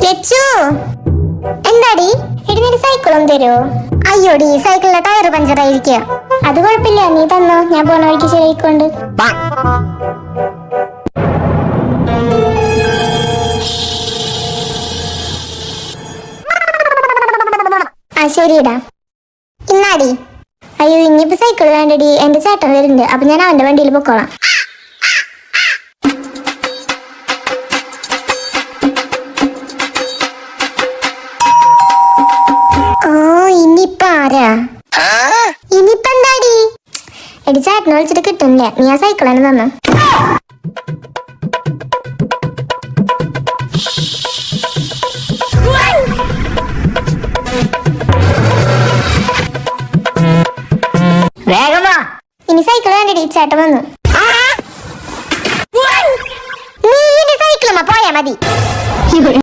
ലച്ചു, എന്താടി എടി സൈക്കിൾ ഒന്ന് തരുമോ? അയ്യോടി സൈക്കിളിലെ ടയർ പഞ്ചറായിരിക്കുക. അത് കുഴപ്പമില്ല, നീ തന്നോ, ഞാൻ പോണ വഴിക്ക് ശരിയായിക്കൊണ്ട്. ആ ശരിടാ. ഇന്നാടി. അയ്യോ ഇനിയിപ്പോ സൈക്കിൾ വേണ്ടടി, എന്റെ ചേട്ടൻ വരുന്നുണ്ട്, അപ്പൊ ഞാൻ അവന്റെ വണ്ടിയിൽ പൊക്കോളാം. ഇനിയിപ്പ ആരാ? ഇനിയിപ്പ എന്താടി? എടി ചേട്ടനെ വിളിച്ചിട്ട് കിട്ടുന്നില്ല, നീ ആ സൈക്കിൾ തന്നെ തന്നു. ഇനി സൈക്കിൾ വേണ്ടടി, ചേട്ടൻ വന്നു. നീ സൈക്കിളുമ്മ പോയാ മതി.